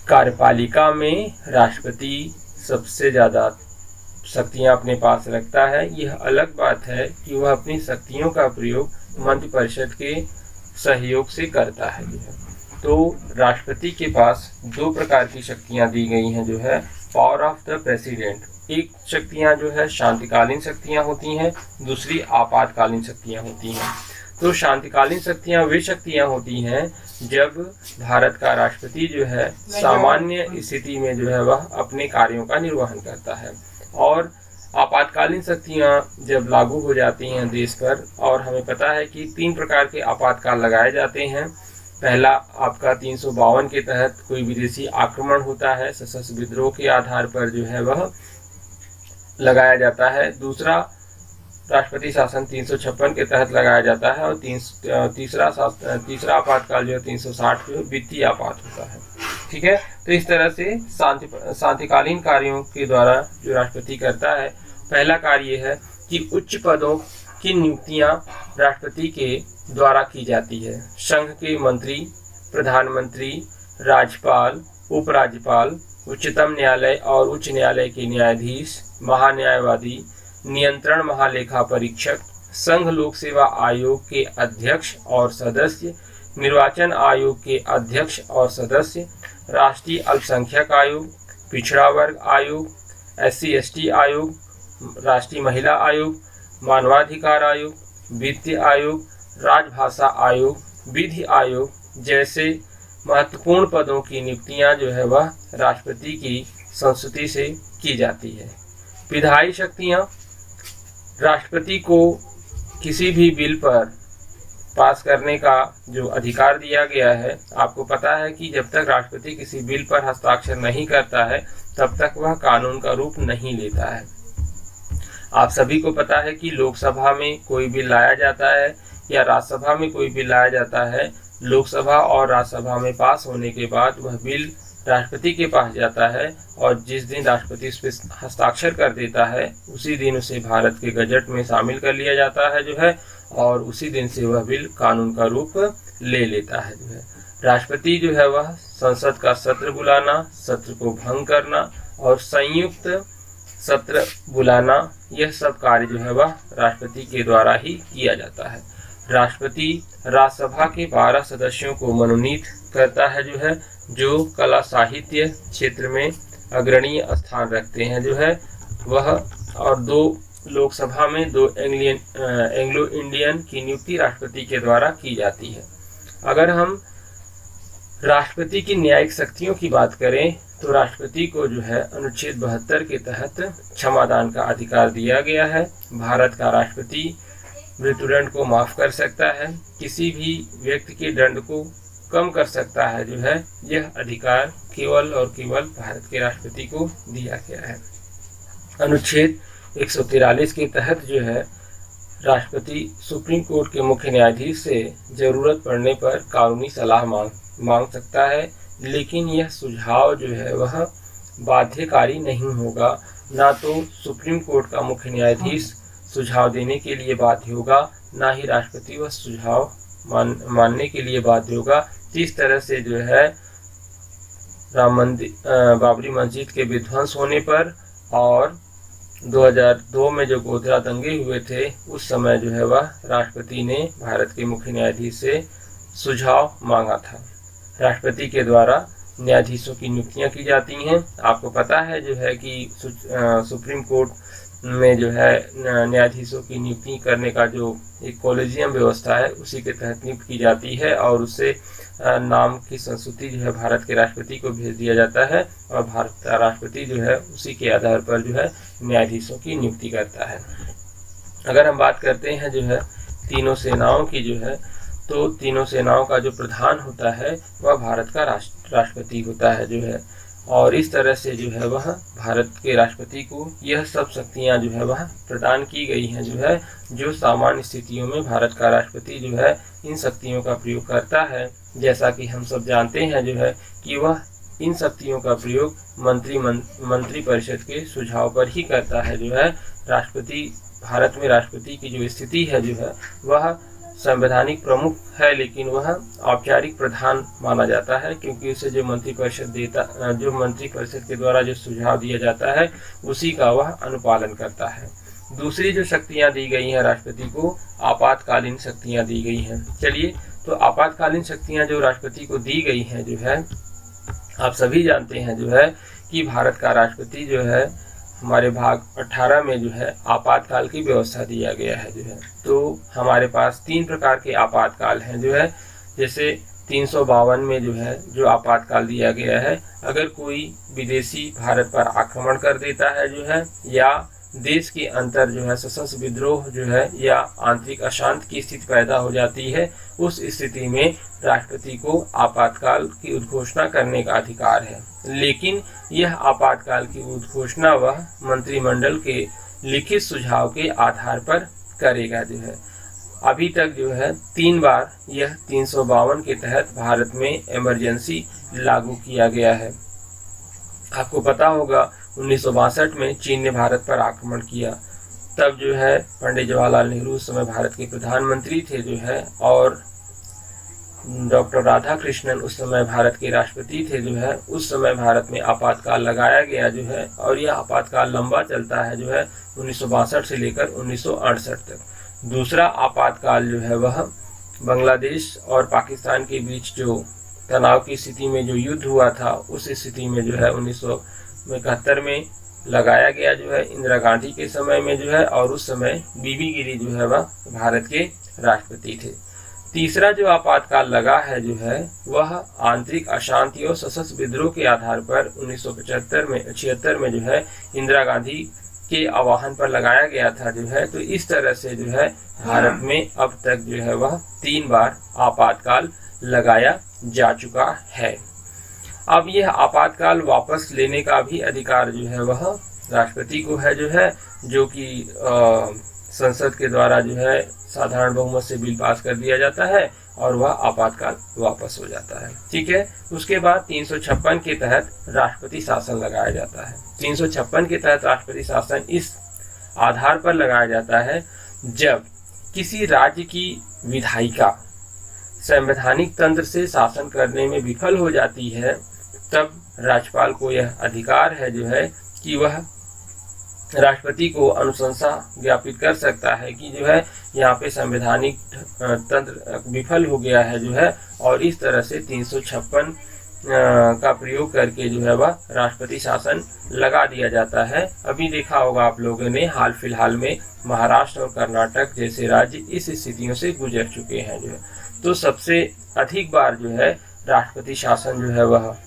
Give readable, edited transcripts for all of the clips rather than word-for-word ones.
कार्यपालिका में राष्ट्रपति सबसे ज़्यादा शक्तियां अपने पास रखता है। यह अलग बात है कि वह अपनी शक्तियों का प्रयोग मंत्रिपरिषद के सहयोग से करता है। तो राष्ट्रपति के पास दो प्रकार की शक्तियां दी गई हैं, जो है पावर ऑफ द प्रेसिडेंट। एक शक्तियां जो है शांतिकालीन शक्तियां होती हैं, दूसरी आपातकालीन शक्तियां होती हैं। तो शांतिकालीन शक्तियां वे शक्तियां होती हैं जब भारत का राष्ट्रपति जो है सामान्य स्थिति में जो है वह अपने कार्यों का निर्वहन करता है, और आपातकालीन शक्तियां जब लागू हो जाती हैं देश पर। और हमें पता है कि 3 प्रकार के आपातकाल लगाए जाते हैं। पहला आपका 352 के तहत कोई विदेशी आक्रमण होता है, सशस्त्र विद्रोह के आधार पर जो है वह लगाया जाता है। दूसरा राष्ट्रपति शासन 356 के तहत लगाया जाता है, और तीसरा आपातकाल जो है 360 जो वित्तीय आपात होता है। ठीक है, तो इस तरह से शांतिकालीन कार्यों के द्वारा जो राष्ट्रपति करता है, पहला कार्य है कि उच्च पदों की नियुक्तियां राष्ट्रपति के द्वारा की जाती है। संघ के मंत्री, प्रधानमंत्री, राज्यपाल, उपराज्यपाल, उच्चतम न्यायालय और उच्च न्यायालय के न्यायाधीश, महान्यायवादी, नियंत्रण महालेखा परीक्षक, संघ लोक सेवा आयोग के अध्यक्ष और सदस्य, निर्वाचन आयोग के अध्यक्ष और सदस्य, राष्ट्रीय अल्पसंख्यक आयोग, पिछड़ा वर्ग आयोग, SC/ST आयोग, राष्ट्रीय महिला आयोग, मानवाधिकार आयोग, वित्त आयोग, राजभाषा आयोग, विधि आयोग जैसे महत्वपूर्ण पदों की नियुक्तियां जो है वह राष्ट्रपति की संस्तुति से की जाती है। विधायी शक्तियां, राष्ट्रपति को किसी भी बिल पर पास करने का जो अधिकार दिया गया है। आपको पता है कि जब तक राष्ट्रपति किसी बिल पर हस्ताक्षर नहीं करता है तब तक वह कानून का रूप नहीं लेता है। आप सभी को पता है कि लोकसभा में कोई बिल लाया जाता है या राज्यसभा में कोई बिल लाया जाता है, लोकसभा और राज्यसभा में पास होने के बाद वह बिल राष्ट्रपति के पास जाता है, और जिस दिन राष्ट्रपति उस पर हस्ताक्षर कर देता है उसी दिन उसे भारत के गजट में शामिल कर लिया जाता है जो है, और उसी दिन से वह बिल कानून का रूप ले लेता है जो है। राष्ट्रपति जो है वह संसद का सत्र बुलाना, सत्र को भंग करना और संयुक्त सत्र बुलाना, यह सब कार्य जो है वह राष्ट्रपति के द्वारा ही किया जाता है। राष्ट्रपति राज्यसभा के 12 सदस्यों को मनोनीत करता है जो है, जो कला साहित्य क्षेत्र में अग्रणीय स्थान रखते हैं जो है वह, और 2 लोकसभा में 2 एंग्लो इंडियन की नियुक्ति राष्ट्रपति के द्वारा की जाती है। अगर हम राष्ट्रपति की न्यायिक शक्तियों की बात करें तो राष्ट्रपति को जो है अनुच्छेद 72 के तहत क्षमादान का अधिकार दिया गया है। भारत का राष्ट्रपति मृत्युदंड को माफ कर सकता है, किसी भी व्यक्ति के दंड को कम कर सकता है जो है, यह अधिकार केवल और केवल भारत के राष्ट्रपति को दिया गया है। अनुच्छेद 143 के तहत जो है राष्ट्रपति सुप्रीम कोर्ट के मुख्य न्यायाधीश से जरूरत पड़ने पर कानूनी सलाह मांग सकता है, लेकिन यह सुझाव जो है वह बाध्यकारी नहीं होगा। ना तो सुप्रीम कोर्ट का मुख्य न्यायाधीश सुझाव देने के लिए बाध्य होगा, ना ही राष्ट्रपति वह सुझाव मानने के लिए बाध्य होगा। इस तरह से जो है बाबरी मस्जिद के विध्वंस होने पर और 2002 में जो गोधरा दंगे हुए थे उस समय जो है वह राष्ट्रपति ने भारत के मुख्य न्यायाधीश से सुझाव मांगा था। राष्ट्रपति के द्वारा न्यायाधीशों की नियुक्तियां की जाती हैं। आपको पता है जो है कि सुप्रीम कोर्ट में जो है न्यायाधीशों की नियुक्ति करने का जो एक कॉलेजियम व्यवस्था है उसी के तहत नियुक्त की जाती है, और उससे नाम की संस्तुति जो है भारत के राष्ट्रपति को भेज दिया जाता है, और भारत का राष्ट्रपति जो है उसी के आधार पर जो है न्यायाधीशों की नियुक्ति करता है। अगर हम बात करते हैं जो है तीनों सेनाओं की जो है, तो तीनों सेनाओं का जो प्रधान होता है वह भारत का राष्ट्रपति होता है जो है, और इस तरह से जो है वह भारत के राष्ट्रपति को यह सब शक्तियां जो है वह प्रदान की गई हैं जो है, जो सामान्य स्थितियों में भारत का राष्ट्रपति जो है इन शक्तियों का प्रयोग करता है। जैसा कि हम सब जानते हैं जो है कि वह इन शक्तियों का प्रयोग मंत्री परिषद के सुझाव पर ही करता है जो है। राष्ट्रपति भारत में राष्ट्रपति की जो स्थिति है जो है वह संवैधानिक प्रमुख है, लेकिन वह औपचारिक प्रधान माना जाता है, क्योंकि उसे जो मंत्रिपरिषद के द्वारा जो सुझाव दिया जाता है उसी का वह अनुपालन करता है। दूसरी जो शक्तियां दी गई हैं राष्ट्रपति को, आपातकालीन शक्तियां दी गई हैं। चलिए, तो आपातकालीन शक्तियां जो राष्ट्रपति को दी गई हैं जो है, आप सभी जानते हैं जो है कि भारत का राष्ट्रपति जो है हमारे भाग 18 में जो है आपातकाल की व्यवस्था दिया गया है जो है। तो हमारे पास 3 प्रकार के आपातकाल हैं जो है। जैसे 352 में जो है जो आपातकाल दिया गया है, अगर कोई विदेशी भारत पर आक्रमण कर देता है जो है, या देश के अंतर जो है सशस्त्र विद्रोह जो है या आंतरिक अशांति की स्थिति पैदा हो जाती है, उस स्थिति में राष्ट्रपति को आपातकाल की उद्घोषणा करने का अधिकार है। लेकिन यह आपातकाल की उद्घोषणा वह मंत्रिमंडल के लिखित सुझाव के आधार पर करेगा जो है। अभी तक जो है 3 बार यह 352 के तहत भारत में इमरजेंसी लागू किया गया है। आपको पता होगा 1962 में चीन ने भारत पर आक्रमण किया, तब जो है पंडित जवाहरलाल नेहरू उस समय भारत के प्रधानमंत्री थे जो है, और डॉक्टर राधाकृष्णन उस समय भारत के राष्ट्रपति थे जो है। उस समय भारत में आपातकाल लगाया गया जो है, और यह आपातकाल लंबा चलता है जो है 1962 से लेकर 1968 तक। दूसरा आपातकाल जो है वह बांग्लादेश और पाकिस्तान के बीच जो तनाव की स्थिति में जो युद्ध हुआ था, उस स्थिति में जो है 1971 में लगाया गया जो है, इंदिरा गांधी के समय में जो है, और उस समय बीबी गिरी जो है वह भारत के राष्ट्रपति थे। तीसरा जो आपातकाल लगा है जो है वह आंतरिक अशांति और सशस्त्र विद्रोह के आधार पर 1976 में जो है इंदिरा गांधी के आह्वान पर लगाया गया था जो है। तो इस तरह से जो है भारत में अब तक जो है वह 3 बार आपातकाल लगाया जा चुका है। अब यह आपातकाल वापस लेने का भी अधिकार जो है वह राष्ट्रपति को है जो है, जो कि संसद के द्वारा जो है साधारण बहुमत से बिल पास कर दिया जाता है और वह आपातकाल वापस हो जाता है। ठीक है। उसके बाद 356 के तहत राष्ट्रपति शासन लगाया जाता है। 356 के तहत राष्ट्रपति शासन इस आधार पर लगाया जाता है, जब किसी राज्य की विधायिका संवैधानिक तंत्र से शासन करने में विफल हो जाती है, तब राज्यपाल को यह अधिकार है जो है कि वह राष्ट्रपति को अनुशंसा ज्ञापित कर सकता है कि जो है यहाँ पे संवैधानिक तंत्र विफल हो गया है जो है, और इस तरह से 356 का प्रयोग करके जो है वह राष्ट्रपति शासन लगा दिया जाता है। अभी देखा होगा आप लोगों ने, हाल फिलहाल में महाराष्ट्र और कर्नाटक जैसे राज्य इस स्थितियों से गुजर चुके हैं जो है। तो सबसे अधिक बार जो है राष्ट्रपति शासन जो है वह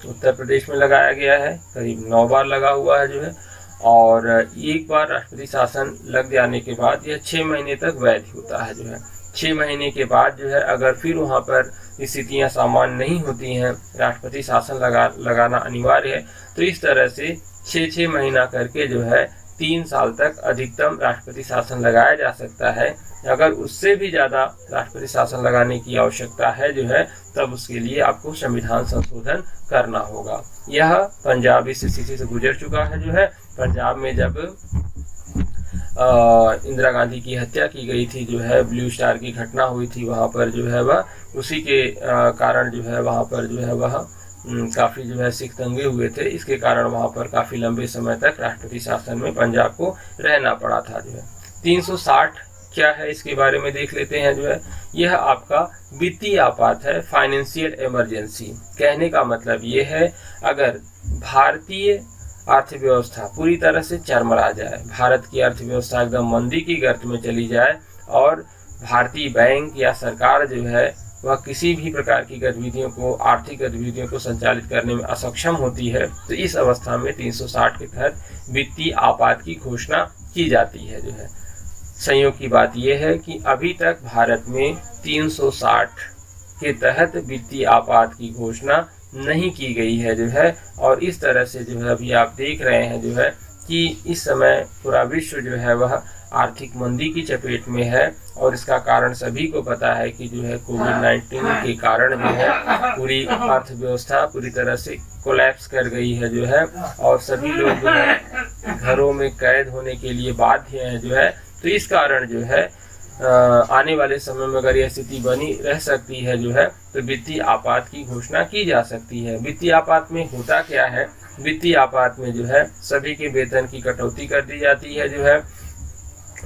उत्तर प्रदेश में लगाया गया है, करीब 9 बार लगा हुआ है जो है, और एक बार राष्ट्रपति शासन लग जाने के बाद यह 6 महीने तक वैध होता है जो है। 6 महीने के बाद जो है अगर फिर वहाँ पर स्थितियाँ सामान्य नहीं होती हैं, राष्ट्रपति शासन लगाना अनिवार्य है, तो इस तरह से 6 महीना करके जो है 3 साल तक अधिकतम राष्ट्रपति शासन लगाया जा सकता है। अगर उससे भी ज़्यादा राष्ट्रपति शासन लगाने की आवश्यकता है जो है, तब उसके लिए आपको संविधान संशोधन करना होगा। यह पंजाब इस स्थिति से गुजर चुका है जो है। पंजाब में जब इंदिरा गांधी की हत्या की गई थी जो है, ब्लू स्टार की घटना हुई थी वहाँ पर जो है वह, उसी के कारण जो है वहाँ पर जो है वह काफ़ी जो है सिख दंगे हुए थे। इसके कारण वहाँ पर काफ़ी लंबे समय तक राष्ट्रपति शासन में पंजाब को रहना पड़ा था जो है। 360 क्या है इसके बारे में देख लेते हैं जो है। यह आपका वित्तीय आपात है, फाइनेंशियल इमरजेंसी। कहने का मतलब ये है, अगर भारतीय अर्थव्यवस्था पूरी तरह से चरमरा जाए, भारत की अर्थव्यवस्था एकदम मंदी की गर्त में चली जाए और भारतीय बैंक या सरकार जो है वह किसी भी प्रकार की गतिविधियों को, आर्थिक गतिविधियों को संचालित करने में असक्षम होती है, तो इस अवस्था में 360 के तहत वित्तीय आपात की घोषणा की जाती है जो है। संयोग की बात यह है कि अभी तक भारत में 360 के तहत वित्तीय आपात की घोषणा नहीं की गई है जो है, और इस तरह से जो है अभी आप देख रहे हैं जो है कि इस समय पूरा विश्व जो है वह आर्थिक मंदी की चपेट में है, और इसका कारण सभी को पता है कि जो है कोविड-19 के कारण जो है पूरी अर्थव्यवस्था पूरी तरह से कोलैप्स कर गई है जो है, और सभी लोग जो है घरों में कैद होने के लिए बाध्य हैं जो है। तो इस कारण जो है आने वाले समय में अगर यह स्थिति बनी रह सकती है जो है, तो वित्तीय आपात की घोषणा की जा सकती है। वित्तीय आपात में होता क्या है, वित्तीय आपात में जो है सभी के वेतन की कटौती कर दी जाती है जो है,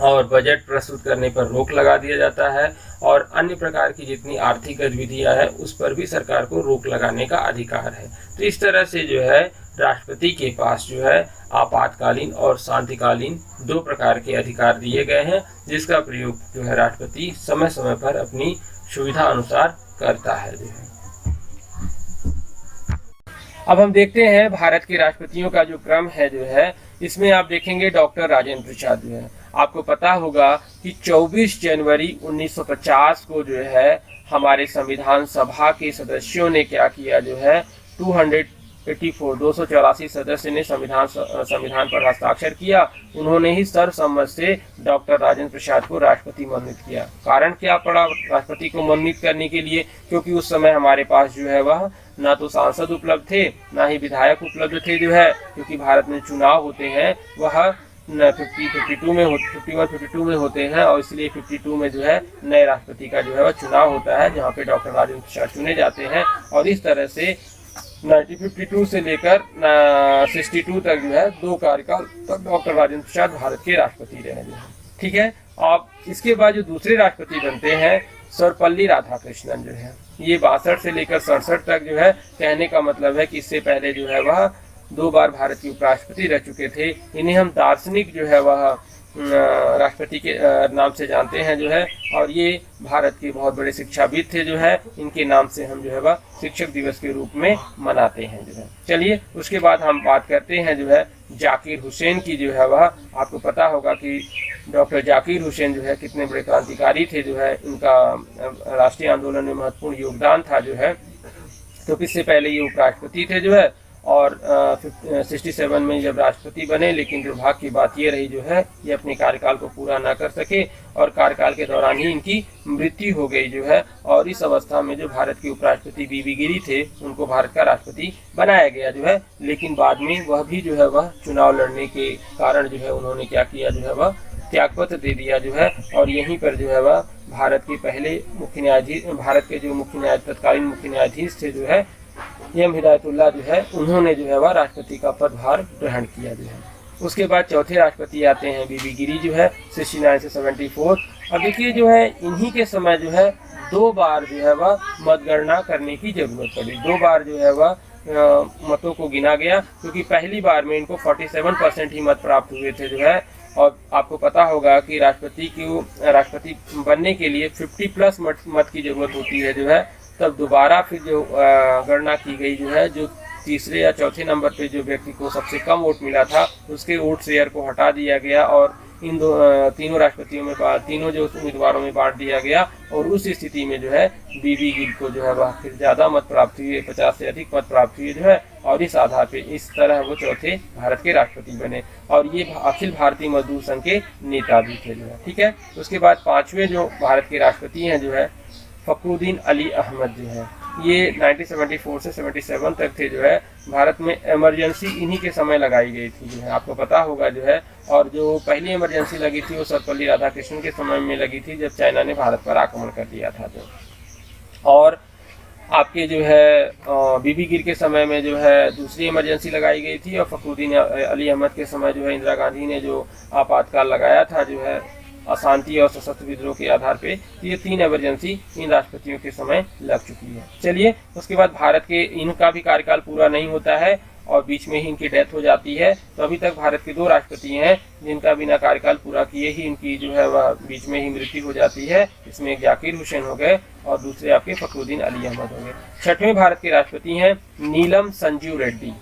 और बजट प्रस्तुत करने पर रोक लगा दिया जाता है, और अन्य प्रकार की जितनी आर्थिक गतिविधियां हैं उस पर भी सरकार को रोक लगाने का अधिकार है। तो इस तरह से जो है राष्ट्रपति के पास जो है आपातकालीन और शांतिकालीन दो प्रकार के अधिकार दिए गए हैं, जिसका प्रयोग जो है राष्ट्रपति समय समय पर अपनी सुविधा अनुसार करता है जो है। अब हम देखते हैं भारत के राष्ट्रपतियों का जो क्रम है जो है, इसमें आप देखेंगे डॉक्टर राजेंद्र प्रसाद जो है, आपको पता होगा कि 24 जनवरी 1950 को जो है हमारे संविधान सभा के सदस्यों ने क्या किया जो है 284 सदस्य ने संविधान पर हस्ताक्षर किया। उन्होंने ही सर्वसम्मत से डॉक्टर राजेंद्र प्रसाद को राष्ट्रपति मनोनीत किया। कारण क्या पड़ा राष्ट्रपति को मनोनीत करने के लिए, क्योंकि उस समय हमारे पास जो है वह ना तो सांसद उपलब्ध थे, ना ही विधायक उपलब्ध थे जो है, क्योंकि भारत में चुनाव होते हैं वह 51-52 में होते हैं, और इसलिए 52 में जो है नए राष्ट्रपति का जो है वह चुनाव होता है, जहाँ पे डॉक्टर राजेंद्र प्रसाद चुने जाते हैं। और इस तरह से 1952 से लेकर 62 तक जो है 2 कार्यकाल तक डॉक्टर राजेंद्र प्रसाद भारत के राष्ट्रपति रहे जो है। ठीक है। अब इसके बाद जो दूसरे राष्ट्रपति बनते हैं सर्वपल्ली राधाकृष्णन जो है, ये 62 से लेकर 67 तक जो है, कहने का मतलब है कि इससे पहले जो है वह 2 बार भारत के उपराष्ट्रपति रह चुके थे। इन्हें हम दार्शनिक जो है वह राष्ट्रपति के नाम से जानते हैं जो है, और ये भारत के बहुत बड़े शिक्षाविद थे जो है, इनके नाम से हम जो है वह शिक्षक दिवस के रूप में मनाते हैं जो है। चलिए उसके बाद हम बात करते हैं जो है जाकिर हुसैन की जो है वह, आपको पता होगा कि डॉक्टर जाकिर हुसैन जो है कितने बड़े क्रांतिकारी थे जो है, इनका राष्ट्रीय आंदोलन में महत्वपूर्ण योगदान था जो है। तो इससे पहले ये उपराष्ट्रपति थे जो है, और 67 में जब राष्ट्रपति बने, लेकिन दुर्भाग्य की बात ये रही जो है ये अपने कार्यकाल को पूरा ना कर सके, और कार्यकाल के दौरान ही इनकी मृत्यु हो गई जो है। और इस अवस्था में जो भारत के उपराष्ट्रपति बीबी गिरी थे उनको भारत का राष्ट्रपति बनाया गया जो है, लेकिन बाद में वह भी जो है वह चुनाव लड़ने के कारण जो है उन्होंने क्या किया जो है वह त्यागपत्र दे दिया जो है, और यहीं पर जो है वह भारत के पहले मुख्य न्यायाधीश, भारत के जो तत्कालीन मुख्य न्यायाधीश थे जो है एम हिदायतुल्लाह जो है, उन्होंने जो है वह राष्ट्रपति का पदभार ग्रहण किया जो है। उसके बाद चौथे राष्ट्रपति आते हैं बीबी गिरी जो है 69 से 74। अब देखिए जो है इन्हीं के समय जो है 2 बार जो है वह मतगणना करने की जरूरत पड़ी। 2 बार जो है वह मतों को गिना गया, क्योंकि पहली बार में इनको 47% ही मत प्राप्त हुए थे जो है। और आपको पता होगा कि राष्ट्रपति बनने के लिए 50+ मत की जरूरत होती है जो है। तब दोबारा फिर जो गणना की गई जो है, जो तीसरे या चौथे नंबर पे जो व्यक्ति को सबसे कम वोट मिला था उसके वोट शेयर को हटा दिया गया, और इन तीनों राष्ट्रपतियों में तीनों जो उम्मीदवारों में बांट दिया गया। और उस स्थिति में जो है बीबी गिरी को जो है वह फिर ज़्यादा मत प्राप्त हुए, 50 से अधिक मत प्राप्त हुए जो है, और इस आधार पे इस तरह वो चौथे भारत के राष्ट्रपति बने, और ये अखिल भारतीय मजदूर संघ के नेता भी थे जो है। ठीक है। उसके बाद 5वें जो भारत के राष्ट्रपति हैं जो है फखरुद्दीन अली अहमद जो है, ये 1974 से 77 तक थे जो है। भारत में इमरजेंसी इन्हीं के समय लगाई गई थी जो है, आपको पता होगा जो है। और जो पहली इमरजेंसी लगी थी वो सर्वपल्ली राधाकृष्णन के समय में लगी थी, जब चाइना ने भारत पर आक्रमण कर दिया था जो। और आपके जो है बीबी गिरी के समय में जो है दूसरी इमरजेंसी लगाई गई थी, और फखरुद्दीन अली अहमद के समय जो है इंदिरा गांधी ने जो आपातकाल लगाया था जो है अशांति और सशस्त्र विद्रोह के आधार पे, ये 3 इमरजेंसी इन राष्ट्रपतियों के समय लग चुकी है। चलिए उसके बाद भारत के इनका भी कार्यकाल पूरा नहीं होता है, और बीच में ही इनकी डेथ हो जाती है। तो अभी तक भारत के 2 राष्ट्रपति हैं जिनका बिना कार्यकाल पूरा किए ही इनकी जो है वह बीच में ही मृत्यु हो जाती है। इसमें एक जाकिर हुसैन हो गए, और दूसरे आपके फखरुद्दीन अली अहमद हो गए। 6वें भारत के राष्ट्रपति हैं नीलम संजीव रेड्डी।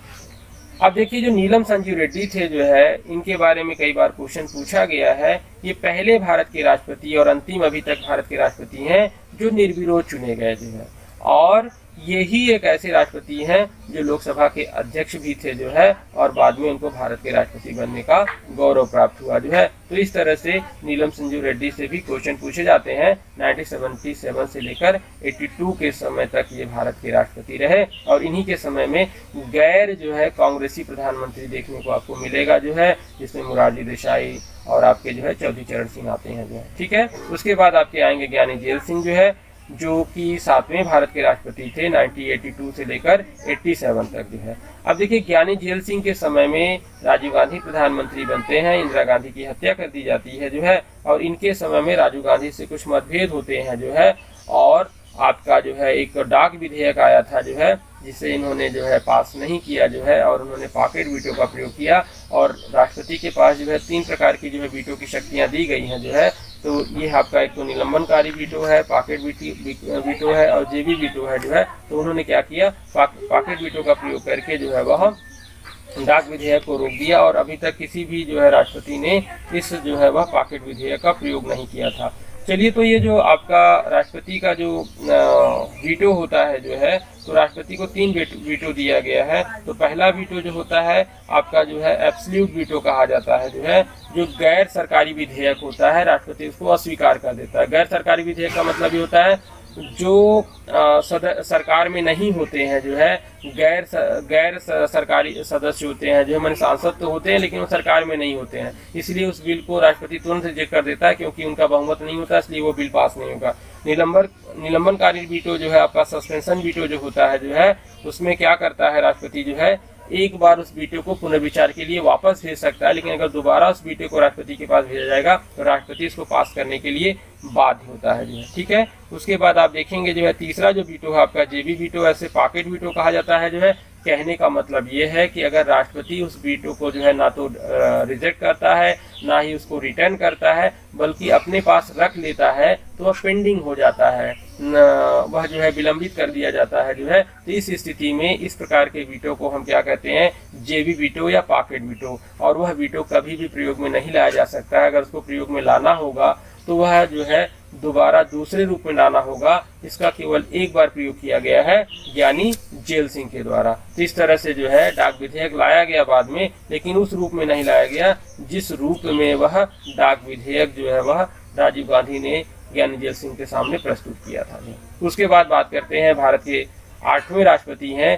अब देखिए जो नीलम संजीव रेड्डी थे जो है, इनके बारे में कई बार क्वेश्चन पूछा गया है। ये पहले भारत के राष्ट्रपति और अंतिम अभी तक भारत के राष्ट्रपति हैं जो निर्विरोध चुने गए जो है। और यही एक ऐसे राष्ट्रपति हैं जो लोकसभा के अध्यक्ष भी थे जो है, और बाद में उनको भारत के राष्ट्रपति बनने का गौरव प्राप्त हुआ जो है। तो इस तरह से नीलम संजू रेड्डी से भी क्वेश्चन पूछे जाते हैं। 1977 से लेकर 82 के समय तक ये भारत के राष्ट्रपति रहे, और इन्हीं के समय में गैर जो है कांग्रेसी प्रधानमंत्री देखने को आपको मिलेगा जो है, जिसमें मोरारजी देसाई और आपके जो है चौधरी चरण सिंह आते हैं जो है। ठीक है, उसके बाद आपके आएंगे ज्ञानी जेल सिंह जो है, जो कि 7वें भारत के राष्ट्रपति थे 1982 से लेकर 87 तक जो है। अब देखिए, ज्ञानी जेल सिंह के समय में राजीव गांधी प्रधानमंत्री बनते हैं, इंदिरा गांधी की हत्या कर दी जाती है जो है, और इनके समय में राजीव गांधी से कुछ मतभेद होते हैं जो है, और आपका जो है एक डाक विधेयक आया था जो है, जिसे इन्होंने जो है पास नहीं किया जो है, और उन्होंने पॉकेट वीटो का प्रयोग किया। और राष्ट्रपति के पास जो है 3 प्रकार की जो है वीटो की शक्तियां दी गई हैं जो है। तो ये आपका एक तो निलंबनकारी वीटो है, पॉकेट वीटो है, और जेबी वीटो है जो है। तो उन्होंने क्या किया, पॉकेट वीटो का प्रयोग करके जो है वह डाक विधेयक को रोक दिया, और अभी तक किसी भी जो है राष्ट्रपति ने इस जो है वह पॉकेट विधेयक का प्रयोग नहीं किया था। चलिए, तो ये जो आपका राष्ट्रपति का जो वीटो होता है जो है, तो राष्ट्रपति को 3 वीटो दिया गया है। तो पहला वीटो जो होता है आपका जो है एब्सोल्यूट वीटो कहा जाता है जो है, जो गैर सरकारी विधेयक होता है राष्ट्रपति उसको अस्वीकार कर देता है। गैर सरकारी विधेयक का मतलब ये होता है जो सरकार में नहीं होते हैं जो है, गैर सरकारी सदस्य होते हैं जो हमारे सांसद तो होते हैं लेकिन वो सरकार में नहीं होते हैं, इसलिए उस बिल को राष्ट्रपति तुरंत रिजेक्ट कर देता है, क्योंकि उनका बहुमत नहीं होता, इसलिए वो बिल पास नहीं होगा। निलंबनकारी वीटो जो है आपका सस्पेंशन वीटो जो होता है जो है, उसमें क्या करता है राष्ट्रपति जो है, एक बार उस वीटो को पुनर्विचार के लिए वापस भेज सकता है, लेकिन अगर दोबारा उस वीटो को राष्ट्रपति के पास भेजा जाएगा तो राष्ट्रपति इसको पास करने के लिए बाध्य होता है जो है। ठीक है, उसके बाद आप देखेंगे जो है तीसरा जो वीटो है आपका जेबी वीटो, ऐसे पॉकेट वीटो कहा जाता है जो है। कहने का मतलब ये है कि अगर राष्ट्रपति उस वीटो को जो है ना तो रिजेक्ट करता है, ना ही उसको रिटर्न करता है, बल्कि अपने पास रख लेता है, तो वह पेंडिंग हो जाता है, वह जो है विलंबित कर दिया जाता है जो है। तो इस स्थिति में इस प्रकार के वीटो को हम क्या कहते हैं, जेबी वीटो या पॉकेट वीटो। और वह वीटो कभी भी प्रयोग में नहीं लाया जा सकता है। अगर उसको प्रयोग में लाना होगा तो वह जो है दोबारा दूसरे रूप में लाना होगा। इसका केवल एक बार प्रयोग किया गया है ज्ञानी जेल सिंह के द्वारा। तो इस तरह से जो है डाक विधेयक लाया गया बाद में, लेकिन उस रूप में नहीं लाया गया जिस रूप में वह डाक विधेयक जो है वह राजीव गांधी ने ज्ञानी जेल सिंह के सामने प्रस्तुत किया था। उसके बाद बात करते हैं भारत के 8वें राष्ट्रपति हैं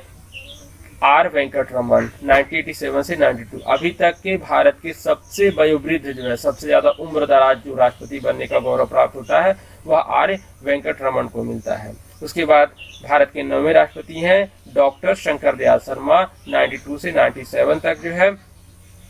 आर वेंकट रमन, 1987 से 92। अभी तक के भारत के सबसे वयोवृद्ध जो है, सबसे ज्यादा उम्र दराज जो राष्ट्रपति बनने का गौरव प्राप्त होता है वह आर वेंकट रमन को मिलता है। उसके बाद भारत के 9वें राष्ट्रपति हैं डॉक्टर शंकर दयाल शर्मा, 92 से 97 तक जो है।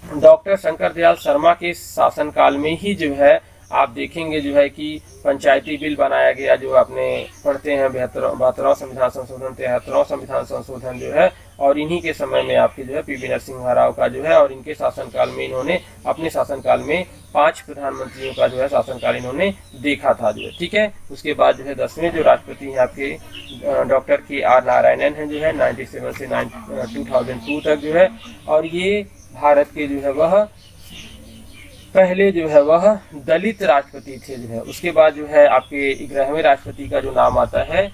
डॉक्टर शंकर दयाल शर्मा के शासनकाल में ही जो है आप देखेंगे जो है कि पंचायती बिल बनाया गया, जो आपने पढ़ते हैं 72वां संविधान संशोधन, 73वां संविधान संशोधन जो है। और इन्हीं के समय में आपके जो है पीवी नरसिम्हा राव का जो है, और इनके शासनकाल में इन्होंने अपने शासनकाल में 5 प्रधानमंत्रियों का जो है शासनकाल इन्होंने देखा था जो है। ठीक है, उसके बाद जो है 10वें जो राष्ट्रपति हैं आपके डॉक्टर KR नारायणन हैं जो है, 97 से 2002 तक जो है। और ये भारत के जो है वह पहले जो है वह दलित राष्ट्रपति थे जो है। उसके बाद जो है आपके 11वें राष्ट्रपति का जो नाम आता है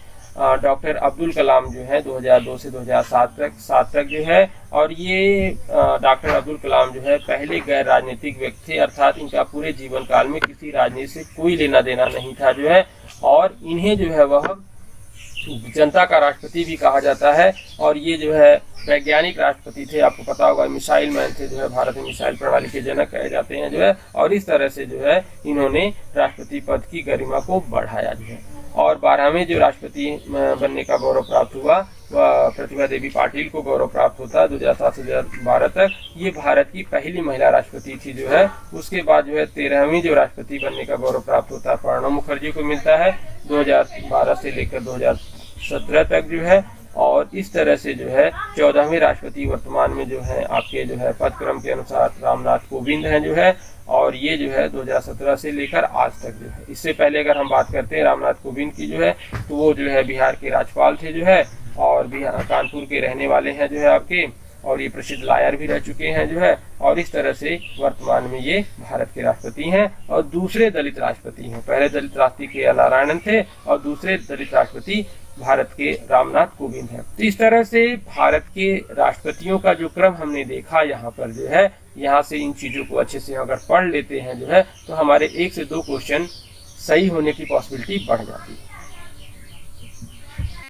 डॉक्टर अब्दुल कलाम जो है, 2002 से 2007 तक जो है। और ये डॉक्टर अब्दुल कलाम जो है पहले गैर राजनीतिक व्यक्ति थे, अर्थात इनका पूरे जीवन काल में किसी राजनीति से कोई लेना देना नहीं था जो है। और इन्हें जो है वह जनता का राष्ट्रपति भी कहा जाता है। और ये जो है वैज्ञानिक राष्ट्रपति थे, आपको पता होगा मिसाइल मैन थे जो है, भारत में मिसाइल प्रणाली के जनक कहे जाते हैं जो है। और इस तरह से जो है इन्होंने राष्ट्रपति पद की गरिमा को बढ़ाया जो है। और 12वें जो राष्ट्रपति बनने का गौरव प्राप्त हुआ वह प्रतिभा देवी पाटिल को गौरव प्राप्त होता 2007 से 2012 तक। ये भारत की पहली महिला राष्ट्रपति थी जो है। उसके बाद जो है 13वीं जो राष्ट्रपति बनने का गौरव प्राप्त होता है प्रणब मुखर्जी को मिलता है, 2012 से लेकर 2017 तक जो है। और इस तरह से जो है 14वें राष्ट्रपति वर्तमान में जो है आपके जो है पदक्रम के अनुसार रामनाथ कोविंद हैं जो है। और ये जो है 2017 से लेकर आज तक जो है। इससे पहले अगर हम बात करते हैं रामनाथ कोविंद की जो है, तो वो जो है बिहार के राज्यपाल थे जो है, और बिहार कानपुर के रहने वाले हैं जो है आपके। और ये प्रसिद्ध लायर भी रह चुके हैं जो है, और इस तरह से वर्तमान में ये भारत के राष्ट्रपति हैं और दूसरे दलित राष्ट्रपति हैं। पहले दलित राष्ट्रपति के नारायणन थे और दूसरे दलित राष्ट्रपति भारत के रामनाथ कोविंद हैं। तो इस तरह से भारत के राष्ट्रपतियों का जो क्रम हमने देखा यहाँ पर जो है, यहाँ से इन चीज़ों को अच्छे से अगर पढ़ लेते हैं जो है, तो हमारे 1 से 2 क्वेश्चन सही होने की पॉसिबिलिटी बढ़ जाती है।